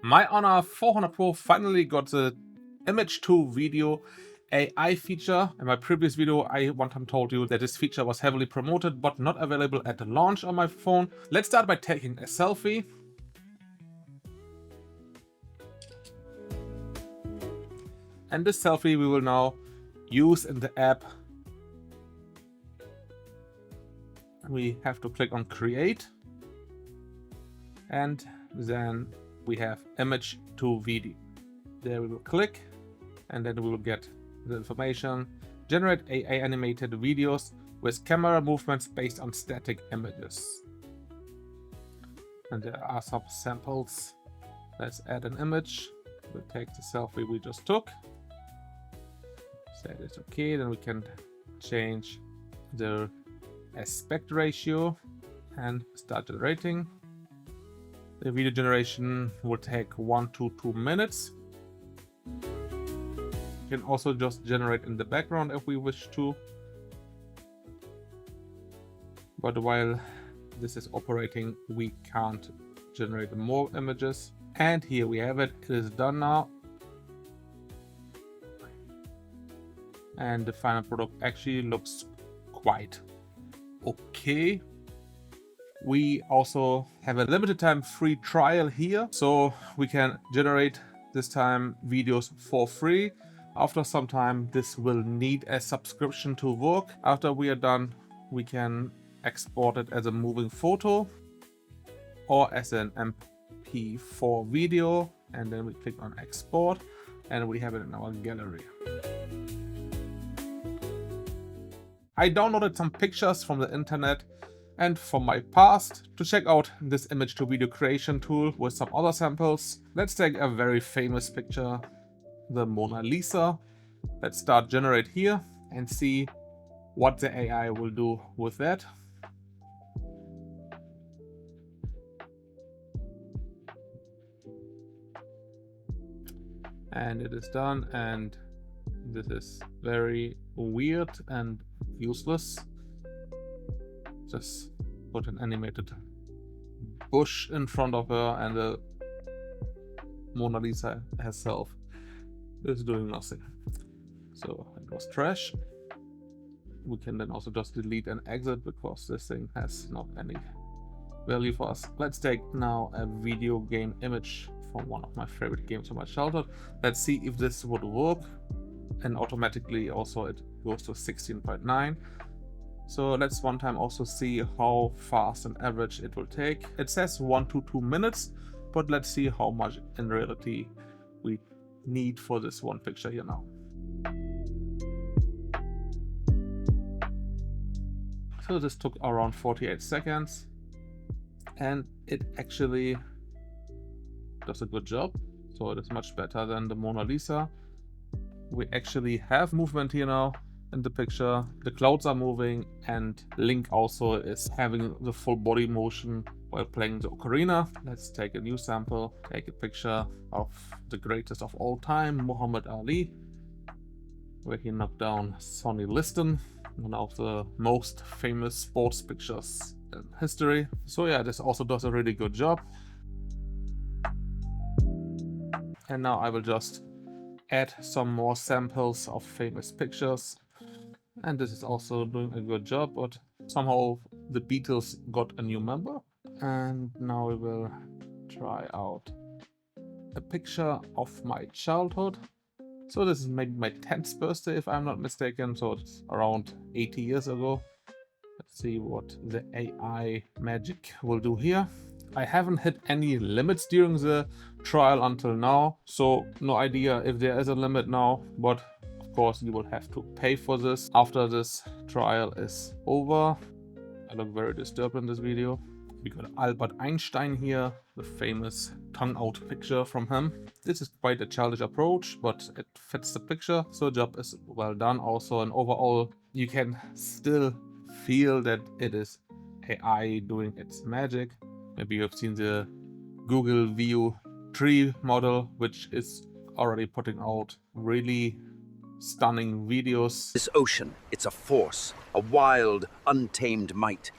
My Honor 400 Pro finally got the image to video AI feature. In my previous video, I one time told you that this feature was heavily promoted but not available at the launch on my phone. Let's start by taking a selfie. And this selfie we will now use in the app. We have to click on create. And then we have image to video. There we will click, and then we will get the information. Generate AI animated videos with camera movements based on static images. And there are some samples. Let's add an image. We'll take the selfie we just took. Say it's okay, then we can change the aspect ratio and start generating. The video generation will take 1 to 2 minutes. You can also just generate in the background if we wish to. But while this is operating, we can't generate more images. And here we have it. It is done now. And the final product actually looks quite okay. We also have a limited time free trial here, so we can generate this time videos for free. After some time, this will need a subscription to work. After we are done, we can export it as a moving photo or as an MP4 video, and then we click on export and we have it in our gallery. I downloaded some pictures from the internet and from my past to check out this image to video creation tool with some other samples. Let's take a very famous picture, the Mona Lisa. Let's start generate here and see what the AI will do with that. And it is done, and this is very weird and useless. Just put an animated bush in front of her, and the Mona Lisa herself is doing nothing. So it was trash. We can then also just delete and exit because this thing has not any value for us. Let's take now a video game image from one of my favorite games from my childhood. Let's see if this would work. And automatically also it goes to 16.9. So let's one time also see how fast an average it will take. It says 1 to 2 minutes, but let's see how much in reality we need for this one picture here now. So this took around 48 seconds, and it actually does a good job. So it is much better than the Mona Lisa. We actually have movement here now in the picture. The clouds are moving, and Link also is having the full body motion while playing the ocarina. Let's take a new sample, take a picture of the greatest of all time, Muhammad Ali, where he knocked down Sonny Liston, one of the most famous sports pictures in history. So yeah, this also does a really good job. And now I will just add some more samples of famous pictures. And this is also doing a good job, but somehow the Beatles got a new member. And now we will try out a picture of my childhood. So this is maybe my 10th birthday if I'm not mistaken, so it's around 80 years ago. Let's see what the AI magic will do here. I haven't hit any limits during the trial until now, so no idea if there is a limit now, but of course you will have to pay for this after this trial is over. I look very disturbed in this video. We got Albert Einstein here, the famous tongue-out picture from him. This is quite a childish approach, but it fits the picture, so the job is well done also. And overall, you can still feel that it is AI doing its magic. Maybe you have seen the Google View 3 model, which is already putting out really stunning videos. This ocean, it's a force, a wild, untamed might.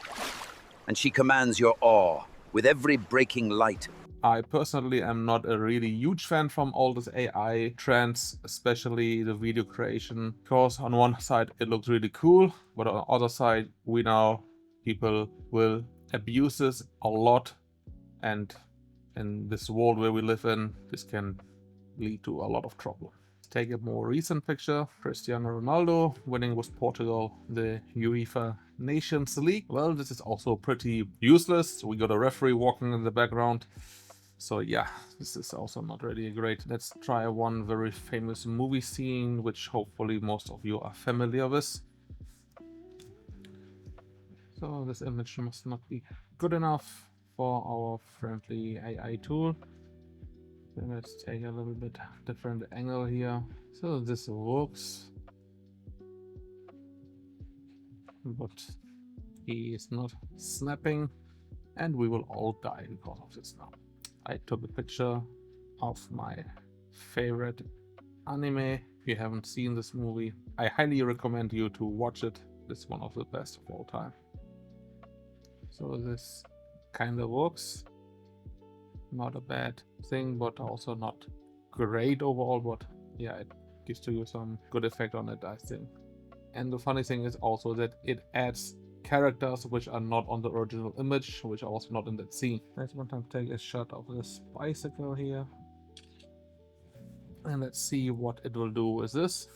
And she commands your awe with every breaking light. I personally am not a really huge fan from all this AI trends, especially the video creation, because on one side it looks really cool, but on the other side we know people will abuse this a lot, and in this world where we live in, this can lead to a lot of trouble. Take a more recent picture. Cristiano Ronaldo winning with Portugal the UEFA Nations League. Well, this is also pretty useless. We got a referee walking in the background. So yeah, this is also not really great. Let's try one very famous movie scene, which hopefully most of you are familiar with. So this image must not be good enough for our friendly AI tool. Then let's take a little bit different angle here. So this works, but he is not snapping, and we will all die because of this now. I took a picture of my favorite anime. If you haven't seen this movie, I highly recommend you to watch it. It's one of the best of all time. So this kind of works. Not a bad thing, but also not great overall, but yeah, it gives to you some good effect on it, I think. And the funny thing is also that it adds characters which are not on the original image, which are also not in that scene. Let's one time take a shot of this bicycle here, and let's see what it will do with this.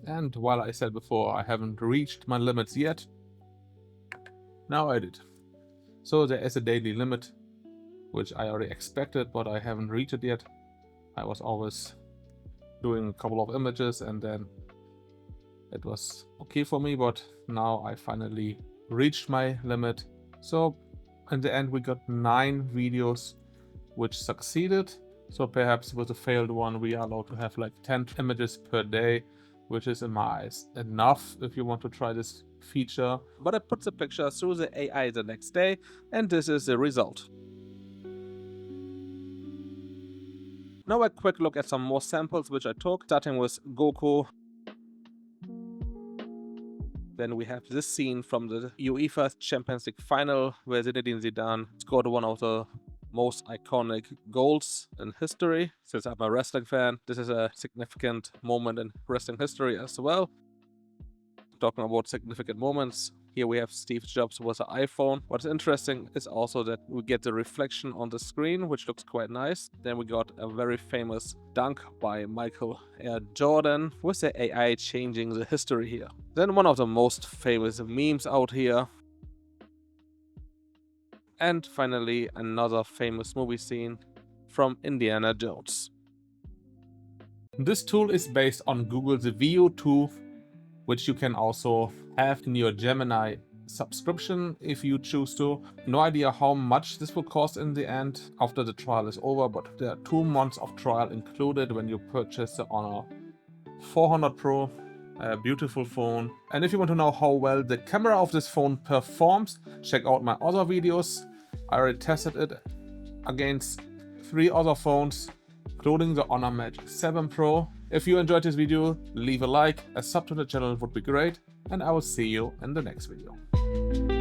And while I said before I haven't reached my limits yet, now I did. So there is a daily limit, which I already expected, but I haven't reached it yet. I was always doing a couple of images and then it was okay for me, but now I finally reached my limit. So in the end we got 9 videos which succeeded. So perhaps with a failed one we are allowed to have like 10 images per day, which is in my eyes enough if you want to try this feature. But I put the picture through the AI the next day, and this is the result. Now a quick look at some more samples which I took, starting with Goku. Then we have this scene from the UEFA Champions League final where Zinedine Zidane scored one of the most iconic goals in history. Since I'm a wrestling fan, this is a significant moment in wrestling history as well. Talking about significant moments, here we have Steve Jobs with an iPhone. What's interesting is also that we get the reflection on the screen, which looks quite nice. Then we got a very famous dunk by Michael Air Jordan with the AI changing the history here. Then one of the most famous memes out here. And finally, another famous movie scene from Indiana Jones. This tool is based on Google's Veo 2, which you can also have in your Gemini subscription if you choose to. No idea how much this will cost in the end after the trial is over, but there are 2 months of trial included when you purchase the Honor 400 Pro. A beautiful phone. And if you want to know how well the camera of this phone performs, check out my other videos. I already tested it against 3 other phones, including the Honor Magic 7 Pro. If you enjoyed this video, leave a like, a sub to the channel would be great, and I will see you in the next video.